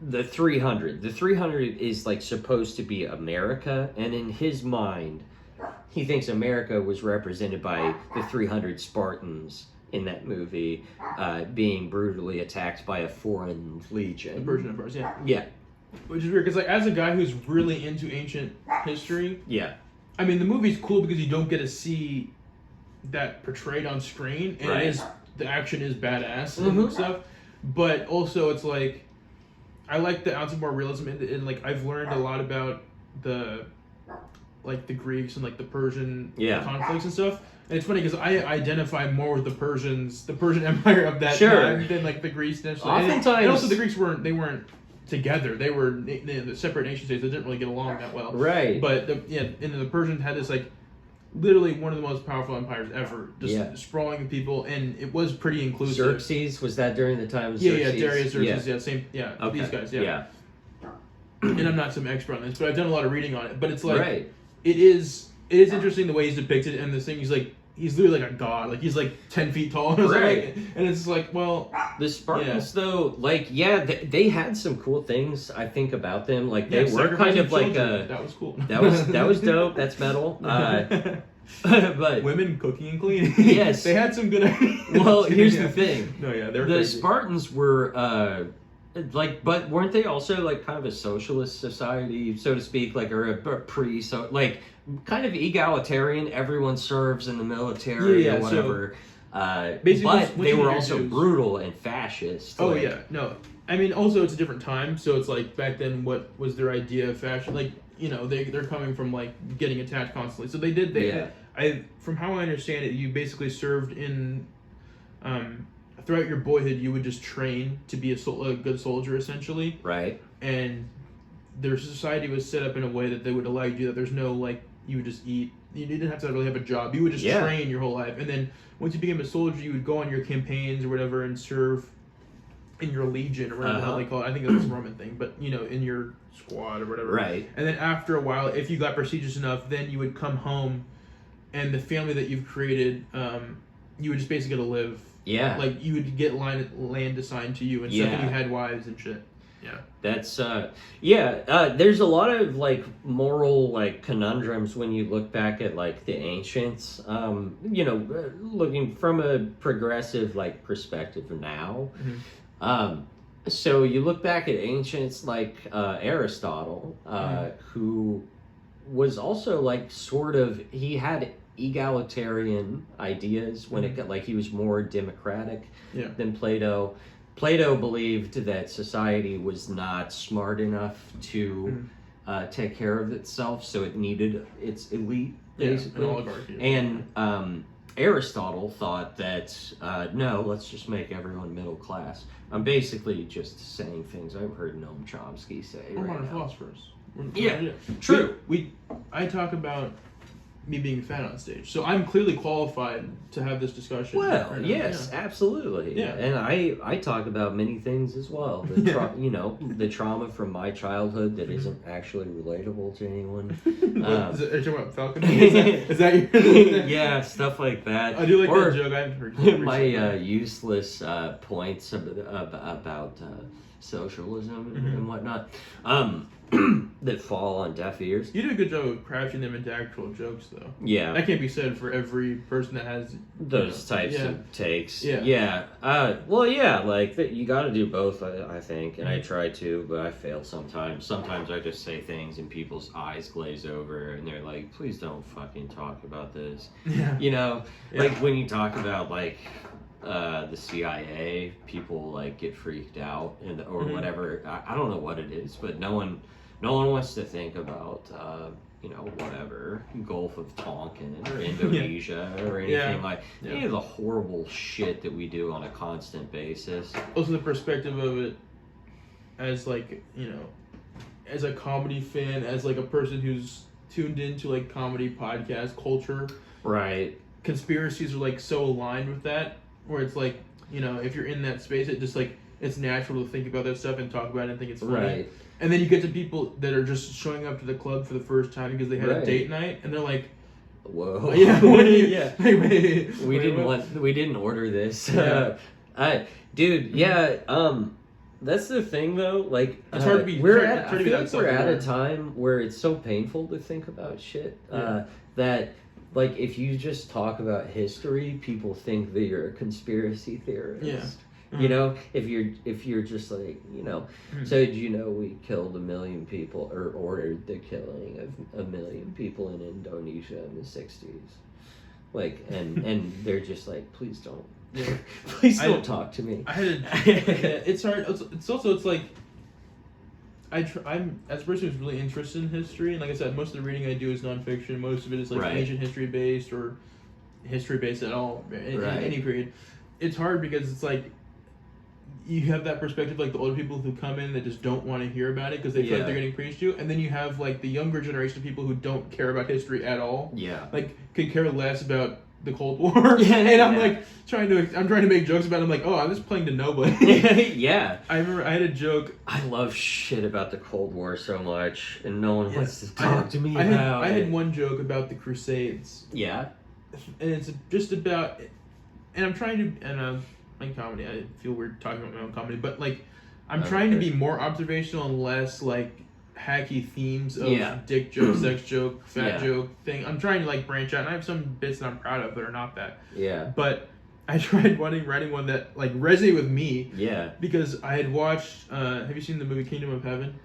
the 300. The 300 is like supposed to be America, and in his mind, he thinks America was represented by the 300 Spartans in that movie, being brutally attacked by a foreign legion. The Persian Empires, yeah. Yeah. Which is weird because like as a guy who's really into ancient history, Yeah. I mean the movie's cool because you don't get to see that portrayed on screen, and Right. the action is badass Mhm. and stuff. But also it's like I like the ounce of more realism and like I've learned a lot about the Greeks and like the Persian conflicts and stuff. And it's funny because I identify more with the Persian Empire of that time than like the Greece and stuff. Oftentimes, and also the Greeks weren't together. They were the separate nation states. They didn't really get along that well. Right. But and the Persians had this like literally one of the most powerful empires ever, just sprawling people, and it was pretty inclusive. Xerxes, was that during the time of Xerxes? Yeah, Darius, Xerxes, Okay. These guys, And I'm not some expert on this, but I've done a lot of reading on it. But it's like it is interesting the way he's depicted, and this thing he's literally like a god, like he's like 10 feet tall, Right? And it's like, well, the Spartans though, like they had some cool things I think about them. Like they were kind of like that was cool. That was dope. That's metal. But women cooking and cleaning. Yes, they had some good ideas. Well, here's the thing. No, yeah, they're the crazy. Spartans were but weren't they also like kind of a socialist society, so to speak, like or a like kind of egalitarian? Everyone serves in the military or whatever. But they were also brutal and fascist. Oh yeah, no. I mean, also it's a different time, so it's like back then, what was their idea of fashion? Like, you know, they're coming from like getting attacked constantly, so from how I understand it, you basically served in, throughout your boyhood, you would just train to be a good soldier, essentially. Right. And their society was set up in a way that they would allow you to do that. There's no like you would just eat. You didn't have to really have a job. You would just train your whole life, and then once you became a soldier, you would go on your campaigns or whatever and serve in your legion or whatever the hell they call it. I think that's a Roman thing, but you know, in your squad or whatever. Right. And then after a while, if you got prestigious enough, then you would come home, and the family that you've created, you would just basically get to live. Yeah. Like you would get land assigned to you and stuff, and you had wives and shit. Yeah. That's there's a lot of like moral like conundrums when you look back at like the ancients. You know, looking from a progressive like perspective now. Mm-hmm. So you look back at ancients like Aristotle, who was also like sort of he had egalitarian ideas when it got like he was more democratic than Plato. Plato believed that society was not smart enough to take care of itself, so it needed its elite, basically. An oligarchy. And Aristotle thought that, no, let's just make everyone middle class. I'm basically just saying things I've heard Noam Chomsky say. We're right modern now. philosophers. True. I talk about me being fat on stage, so I'm clearly qualified to have this discussion. Well, yes, absolutely. Yeah. And I talk about many things as well. The trauma from my childhood that isn't actually relatable to anyone. Are you talking about falconry? Is that your yeah, stuff like that. I do like that joke. I haven't heard my useless points about socialism and whatnot. That fall on deaf ears. You do a good job of crafting them into actual jokes, though. Yeah. That can't be said for every person that has those types of takes. Yeah. Well, yeah, like, you gotta do both, I think, and I try to, but I fail sometimes. Sometimes I just say things and people's eyes glaze over, and they're like, please don't fucking talk about this. Yeah. You know? Like, when you talk about, like, the CIA, people, like, get freaked out, or whatever. I don't know what it is, but no one wants to think about, whatever, Gulf of Tonkin or Indonesia or anything like any of the horrible shit that we do on a constant basis. Also, the perspective of it as, like, as a comedy fan, as, like, a person who's tuned into, like, comedy podcast culture. Right. Conspiracies are, like, so aligned with that, where it's, like, if you're in that space, it just, like, it's natural to think about that stuff and talk about it and think it's funny. Right. And then you get to people that are just showing up to the club for the first time because they had a date night, and they're like, whoa. Yeah, Yeah. we We didn't order this. Yeah. Dude, yeah, that's the thing though, like, It's hard to be. I Hard to be feel that like we're at a self-aware. time where it's so painful to think about shit, Yeah. that, like, if you just talk about history, people think that you're a conspiracy theorist. Yeah. You know, if you're just like, you know, so did you know we killed 1 million people, or ordered the killing of 1 million people in Indonesia in the 60s? Like, and they're just like, please don't. Yeah. Please don't talk to me. I had a, it's hard. It's also, it's like, I'm, as a person who's really interested in history, and like I said, most of the reading I do is nonfiction. Most of it is like Right. ancient history based or history based at all, in any period. It's hard because it's like, you have that perspective, like the older people who come in that just don't want to hear about it because they feel like they're getting preached to, and then you have like the younger generation of people who don't care about history at all. Yeah. Like, could care less about the Cold War. Yeah, and I'm yeah. like trying to make jokes about it. I'm like, oh, I'm just playing to nobody. Yeah. I remember I had a joke. I love shit about the Cold War so much, and no one wants to I talk to me I about had it. one joke about the Crusades. Yeah. And it's just about, and I'm trying to, and in comedy, I feel weird talking about my own comedy, but like, I'm trying to be more observational and less like hacky themes of dick joke, sex joke, fat joke thing. I'm trying to like branch out, and I have some bits that I'm proud of that are not that. Yeah. But I tried writing one that like resonated with me. Yeah. Because I had watched. Have you seen the movie Kingdom of Heaven?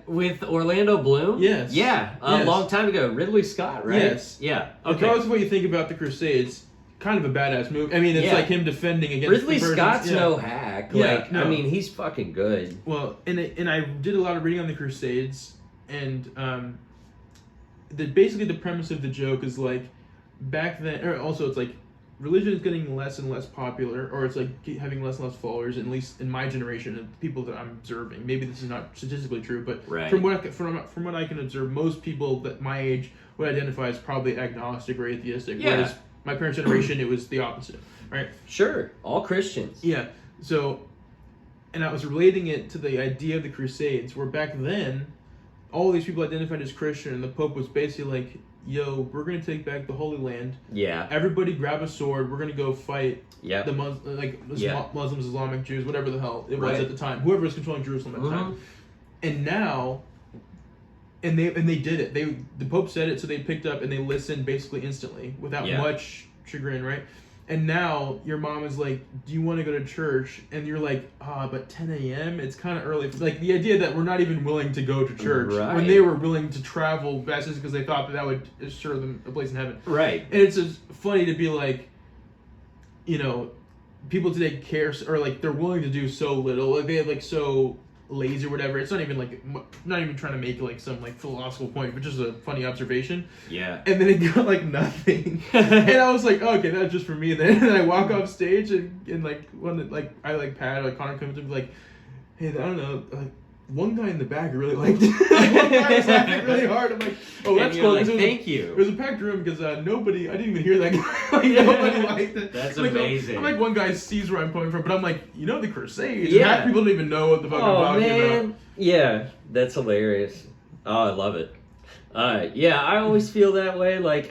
With Orlando Bloom? Yes. Yeah. A long time ago. Ridley Scott, right? Yes. Yeah. Okay. Regardless of what you think about the Crusades, kind of a badass movie. I mean, it's like him defending against Ridley the Persians. Scott's no hack. Yeah, Like, no. I mean, he's fucking good. Well, and I did a lot of reading on the Crusades, and basically the premise of the joke is like, back then, or also it's like, religion is getting less and less popular, or it's like having less and less followers, at least in my generation of people that I'm observing. Maybe this is not statistically true, but from what I can observe, most people that my age would identify as probably agnostic or atheistic. Yeah. Whereas my parents' generation, it was the opposite, right? Sure. All Christians. Yeah. So, and I was relating it to the idea of the Crusades, where back then, all these people identified as Christian, and the Pope was basically like, yo, we're going to take back the Holy Land. Yeah. Everybody grab a sword. We're going to go fight the Yeah. Muslims, Islamic Jews, whatever the hell it was Right. at the time. Whoever was controlling Jerusalem at the time. And now, and they did it. The Pope said it, so they picked up and they listened basically instantly without much chagrin, right? And now your mom is like, do you want to go to church? And you're like, but 10 a.m.? It's kind of early. Like the idea that we're not even willing to go to church when they were willing to travel just because they thought that would assure them a place in heaven. Right. And it's just funny to be like, you know, people today care, or like they're willing to do so little. Like they have like so lazy or whatever. It's not even like, not even trying to make like some like philosophical point, but just a funny observation. Yeah. And then it got like nothing. And I was like, oh, okay, that's just for me. And then I walk off stage and like when like I like Pat, like Connor comes to me like, hey, I don't know, like one guy in the back really liked it. One guy was laughing really hard. I'm like, oh, that's cool. Like, thank you. It was a packed room because nobody, I didn't even hear that guy. Like, nobody liked it. That's like, amazing. I'm like, one guy sees where I'm coming from, but I'm like, you know, the Crusades. Yeah. Half people don't even know what the fuck I'm talking about. Yeah, that's hilarious. Oh, I love it. Yeah, I always feel that way. Like,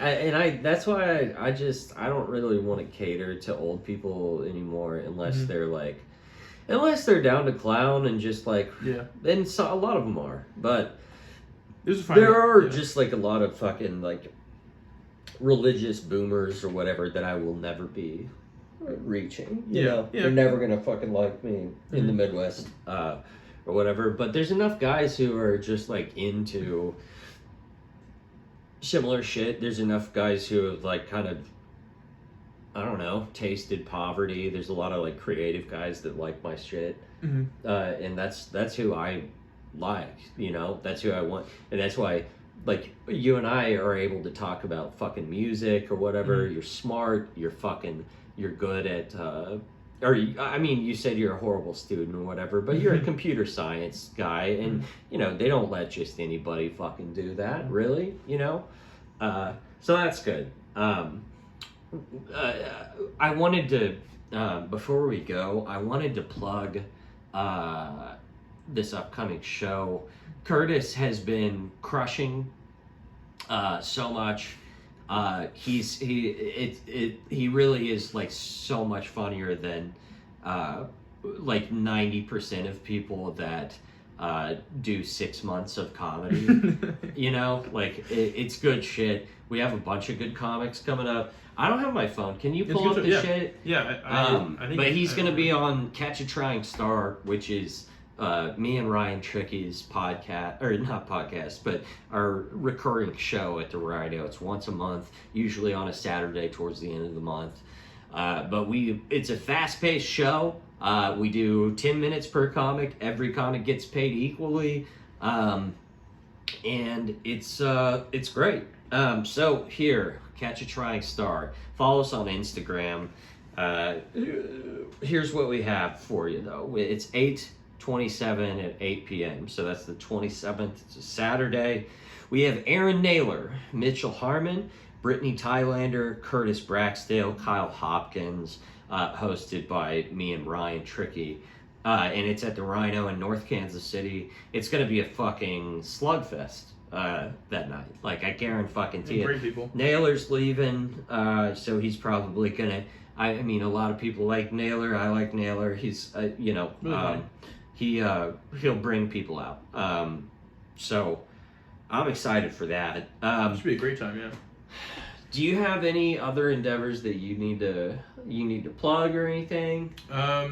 that's why I don't really want to cater to old people anymore unless they're like, unless they're down to clown and just like, and so a lot of them are, but there are just like a lot of fucking like religious boomers or whatever that I will never be reaching. You know, they're never gonna fucking like me in the Midwest or whatever. But there's enough guys who are just like into similar shit. There's enough guys who have like kind of, I don't know, tasted poverty. There's a lot of like creative guys that like my shit, and that's who I like. You know, that's who I want, and that's why, like, you and I are able to talk about fucking music or whatever. You're smart. You're good at. I mean, you said you're a horrible student or whatever, but you're a computer science guy, and you know they don't let just anybody fucking do that, really. You know, so that's good. I wanted to, before we go, I wanted to plug this upcoming show. Curtis has been crushing so much He really is like so much funnier than like 90% of people that do 6 months of comedy. You know, like it's good shit. We have a bunch of good comics coming up. I don't have my phone. Can you pull up the shit? Yeah, I think. But he's gonna be on Catch a Trying Star, which is me and Ryan Tricky's podcast, or not podcast, but our recurring show at the Rhino. It's once a month, usually on a Saturday towards the end of the month. But it's a fast-paced show. We do 10 minutes per comic. Every comic gets paid equally, and it's great. So here, Catch a Trying Star. Follow us on Instagram. Here's what we have for you, though. It's 8/27 at 8 p.m. So that's the 27th. It's a Saturday. We have Aaron Naylor, Mitchell Harmon, Brittany Thailander, Curtis Braxdale, Kyle Hopkins, hosted by me and Ryan Tricky. And it's at the Rhino in North Kansas City. It's going to be a fucking slugfest that night. Like, I guarantee it. Great people. Naylor's leaving, so he's probably going to... I mean, a lot of people like Naylor. I like Naylor. He's, really he'll bring people out. So I'm excited for that. It should be a great time, yeah. Do you have any other endeavors that you need to plug or anything? I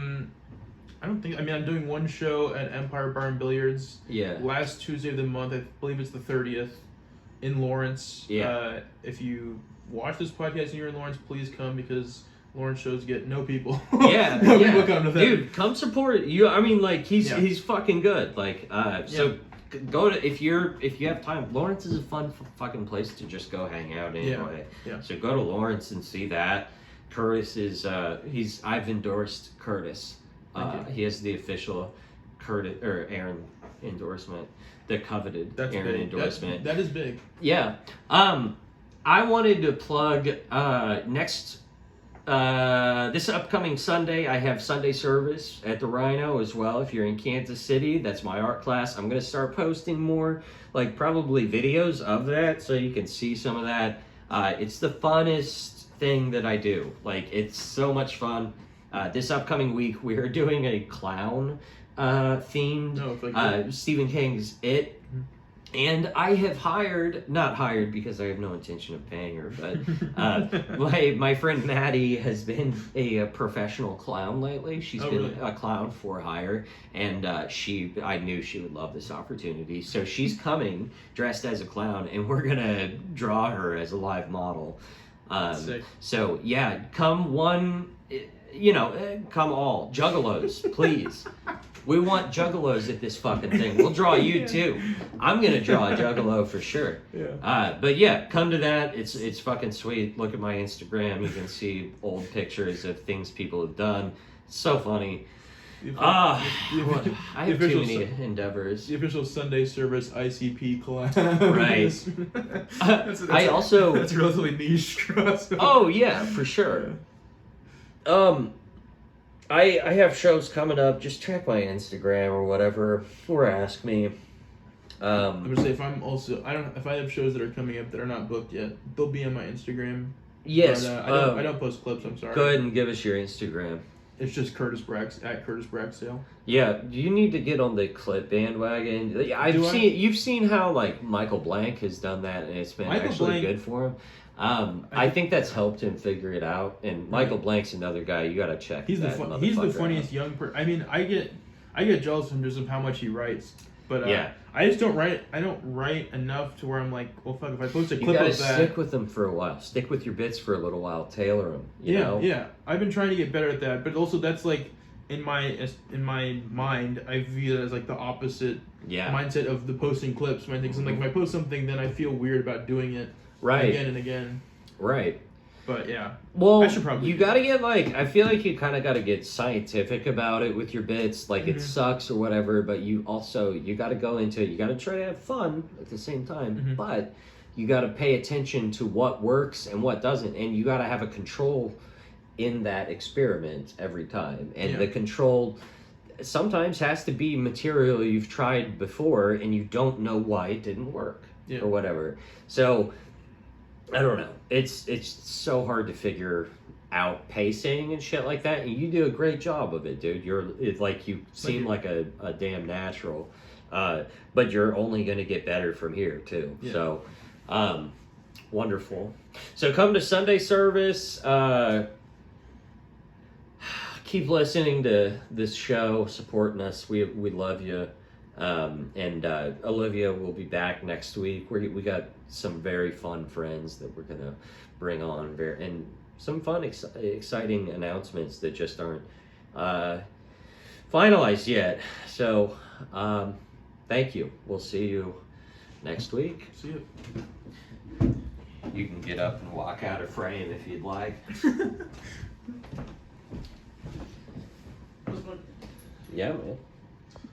don't think. I mean, I'm doing one show at Empire Bar and Billiards. Yeah. Last Tuesday of the month, I believe it's the 30th, in Lawrence. Yeah. If you watch this podcast and you're in Lawrence, please come because Lawrence shows get no people. Yeah. No people come to them. Dude, come support you. I mean, like he's fucking good. Like, so. Go to if you have time. Lawrence is a fun fucking place to just go hang out anyway. Yeah. So go to Lawrence and see that. Curtis is I've endorsed Curtis. He has the official Curtis or Aaron endorsement, the coveted Aaron big. endorsement. That is big. Yeah. I wanted to plug this upcoming Sunday, I have Sunday service at the Rhino as well. If you're in Kansas City, that's my art class. I'm going to start posting more, like probably videos of that so you can see some of that. It's the funnest thing that I do. Like, it's so much fun. This upcoming week, we are doing a clown themed Stephen King's It. And I have not hired because I have no intention of paying her, but my friend Maddie has been a professional clown lately. She's been really? a clown for hire, and I knew she would love this opportunity. So she's coming dressed as a clown, and we're going to draw her as a live model. Sick. So, yeah, come all. Juggalos, please. We want juggalos at this fucking thing. We'll draw you too. I'm gonna draw a juggalo for sure. Yeah. But yeah, come to that. It's fucking sweet. Look at my Instagram. You can see old pictures of things people have done. It's so funny. I have too many endeavors. The official Sunday service ICP collab. Right. That's a relatively niche crossover. Oh yeah, for sure. I have shows coming up. Just check my Instagram or whatever, or ask me. I'm gonna say if I have shows that are coming up that are not booked yet, they'll be on my Instagram. Yes. But, I don't post clips. I'm sorry. Go ahead and give us your Instagram. It's just Curtis Braxdale. Yeah, you need to get on the clip bandwagon. You've seen how like Michael Blank has done that, and it's been good for him. I think that's helped him figure it out. And Michael Blank's another guy you gotta check. He's the funniest young person. I mean, I get jealous of him just of how much he writes. But I just don't write. I don't write enough to where I'm like, well, fuck. If I post a clip of that, you gotta stick with them for a while. Stick with your bits for a little while. Tailor them. You know? Yeah. I've been trying to get better at that, but also that's like in my mind, I view it as like the opposite mindset of the posting clips. When I think something, if I post something, then I feel weird about doing it again and again. Right. But yeah. Well, I should probably gotta get I feel like you kind of gotta get scientific about it with your bits. Like it sucks or whatever, but you gotta go into it. You gotta try to have fun at the same time, but you gotta pay attention to what works and what doesn't, and you gotta have a control in that experiment every time. And the control sometimes has to be material you've tried before and you don't know why it didn't work or whatever. So I don't know. It's so hard to figure out pacing and shit like that. And you do a great job of it, dude. It's like you seem like a damn natural. But you're only going to get better from here too. Yeah. So, wonderful. So come to Sunday service. Keep listening to this show, supporting us. We love you. And Olivia will be back next week. We got some very fun friends that we're gonna bring on, and some fun, exciting announcements that just aren't finalized yet. So, thank you. We'll see you next week. See you. You can get up and walk out of frame if you'd like. Yeah, man.